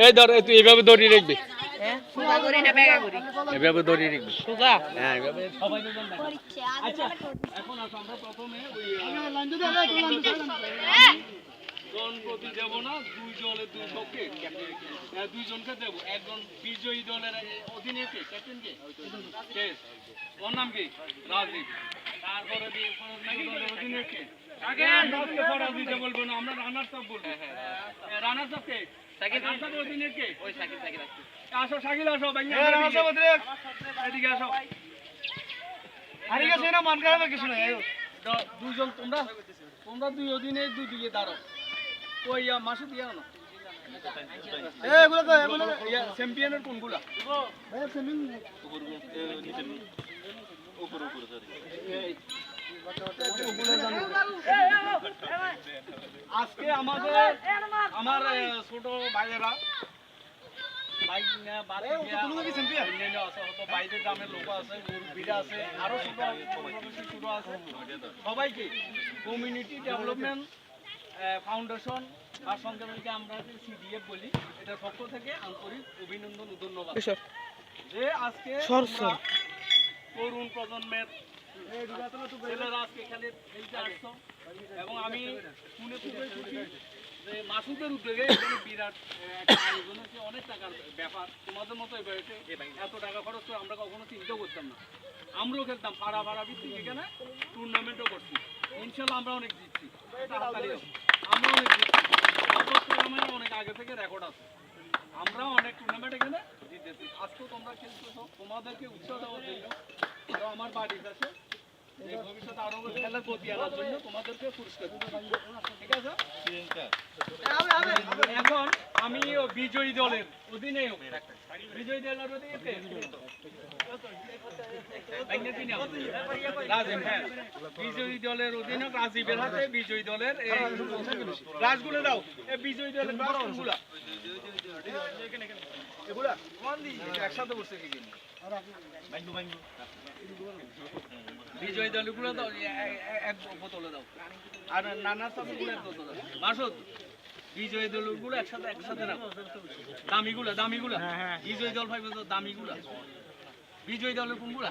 এই ধর তুই এইভাবে দড়ি রাখবি। হ্যাঁ সুগা করি না বেগা করি এইভাবে দড়ি রাখবি। সুগা হ্যাঁ এইভাবে সবাই দুজন দেখ। আচ্ছা এখন আসো আমরা প্রথমে ওই লাইন দিতে হবে জন প্রতি দেব না দুই দলের দুই পক্ষে দুইজনকে দেব একজন বিজয়ী দলের অধীনে কে ক্যাপ্টেন কে ওর নাম কি রাজদীপ তারপরে দলের অধীনে কে আগে আজকে পড়া দিতে বলবো না আমরা রানার্স আপ বলবো রানার্স আপ কে সাকিব রানার্স আপ অধীনে কে ওই সাকিব আসো শাকিল আসো ভাইয়া রানার্স আপ অধীনে এদিকে আসো আরে গেছে না মান খারাপ কিছু না দুইজন তোমরা দুই অধীনে দুই দিকে দাঁড়াও কই মাসুদ ইয়া না এগুলো তো এগুলো চ্যাম্পিয়নের কোনগুলা ভাই চ্যাম্পিয়ন উপর আজকে আমার ছোট ভাইয়েরা বাইক নিয়ে বাড়ি বাইরের গ্রামের লোক আছে মুরব্বীরা আছে আরো ছোট আছে সবাইকে কমিউনিটি ডেভেলপমেন্ট ফাউন্ডেশন আর সংগঠনকে আমরা সিডিএফ বলি এটার পক্ষ থেকে আন্তরিক অভিনন্দন ও ধন্যবাদ যে আজকে তরুণ প্রজন্মের ছেলেরা আজকে এখানে খেলতে আসছো এবং আমি শুনে খুবই খুশি যে মাসুদের উদ্যোগে এখানে বিরাট একটা আয়োজন হচ্ছে অনেক টাকার ব্যাপার তোমাদের মতো এই বয়সে এত টাকা খরচ করে আমরা কখনো চিন্তাও করতাম না আমরাও খেলতাম পাড়া ভিত্তিক এখানে টুর্নামেন্টও করছি ইনশাল্লাহ আমরা অনেক জিতছি আমরা অনেক জিতছি টুর্নামেন্টে অনেক আগে থেকে রেকর্ড আছে আমরাও অনেক টুর্নামেন্ট এখানে জিতেছি আজকেও তোমরা খেলতেছো তোমাদেরকে উৎসাহ দেওয়ার জন্য আরো আমার বাড়ির কাছে এই ভবিষ্যতে আরো খেলার প্রতি আনার জন্য তোমাদেরকে পুরস্কার ঠিক আছে এখন আমি বিজয়ী দলের অধীনে বিজয়ী দলের অধীনে বিজয়ী দলের অধীনে রাজীবের হাতে বিজয়ী দলের রাজগুলো দাও বিজয়ী দলের রাজগুলা এগুলা একসাথে বসে কি বিজয়ী দলগুলো দাও এক বোতলে দাও আর নানা সাবগুলো এক বোতলে মাসুদ বিজয়ী দলগুলো একসাথে রাখো দামিগুলা বিজয়ী দল ভাই দামিগুলা বিজয়ী দলের কোনগুলা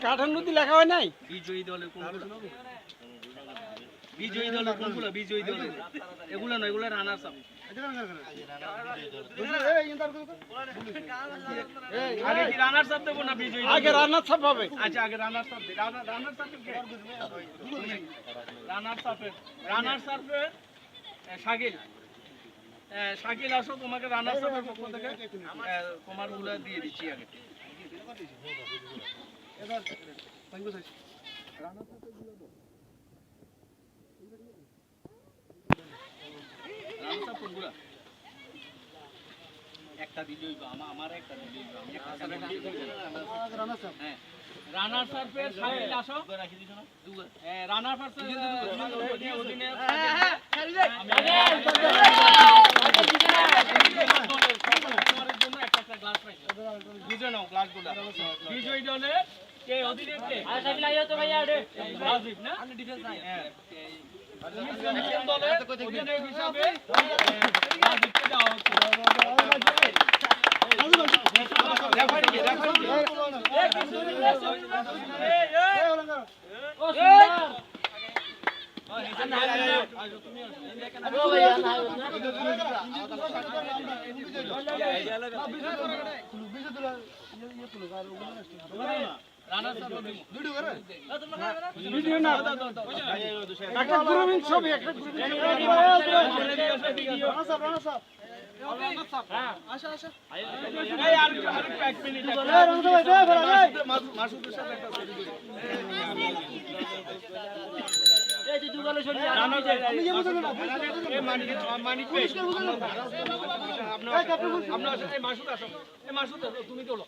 কাঠান নদী লেখা হয় নাই বিজয়ী দলের কোনগুলা বিজয়ী দলের কোনগুলা বিজয়ী দলের এগুলা নয় এগুলা রানার্স আপ আগে কি রানার্স আপ দেবো না বিজয়ী আগে রানার্স আপ হবে আচ্ছা আগে রানার্স আপ দে রানার্স আপ কে রানার্স আপ শাকিল আসো তোমাকে রানার্স আপের পক্ষ থেকে তোমার গুলা দিয়ে দিচ্ছি আগে একটা দিলেই আমার একটা দিলেই হ্যাঁ রানার সার্ফের শাকিল আসো রানার সার্ফের অধীনে বুঝে নাও গ্লাসগুলো বিজয়ী দলের কে অধীনে কে রাজীব না ডিফেন্স নাই দলের অধিনায়ক হিসাবে রাজীবকে দেওয়া হচ্ছে তুমি তোলো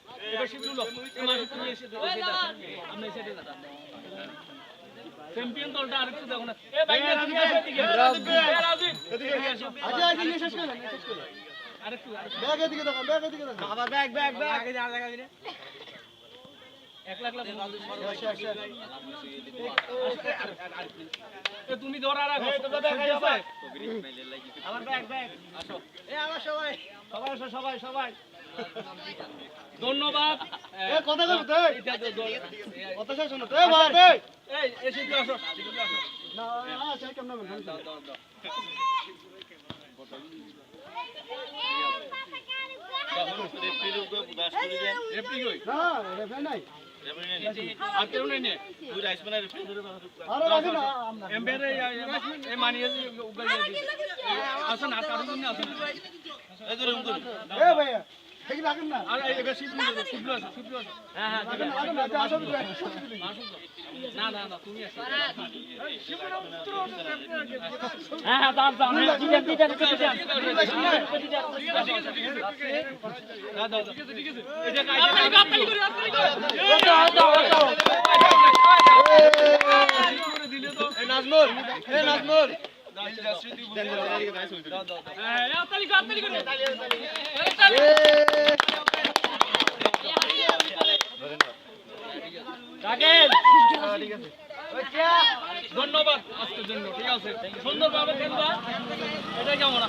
চ্যাম্পিয়ন দলটা আরেকটু দেখো না আরেকটু ব্যাগ এদিকে দেখো ব্যাগ এদিকে দেখো বাবা ব্যাগ ব্যাগ ব্যাগ আগে যা জায়গা দিলে তুমি ধরা রাখো আমার ব্যাগ আসো এ আমার সবাই সবাই আসো সবাই সবাই ধন্যবাদ কথা বলো তুই এটা কথা শোনো তুই ভাই তুই এই এসে আসো আসো না আচ্ছা কেমন হবে দাও দাও দাও রেফরি কই না রে ভাই নাই আর কেউ নেই নে আরে রাখি না আমরা এমবেরে এ মানিয়ে উগাল দিয়ে আসেন আর কারণ না আসেন এ ভাই ঠিক রাখেন না আর এবার শিবলু শিবলু হ্যাঁ হ্যাঁ রাখেন না রাখেন না আসো তো না না না তুমি আসো হ্যাঁ হ্যাঁ দাও দাও দিটা দাও দাও ঠিক আছে এটা দিলে তো এ নাজমুল দাও দাও রাখেন ধন্যবাদ আজকের জন্য ঠিক আছে সুন্দরভাবে খেলবা এটা কেমন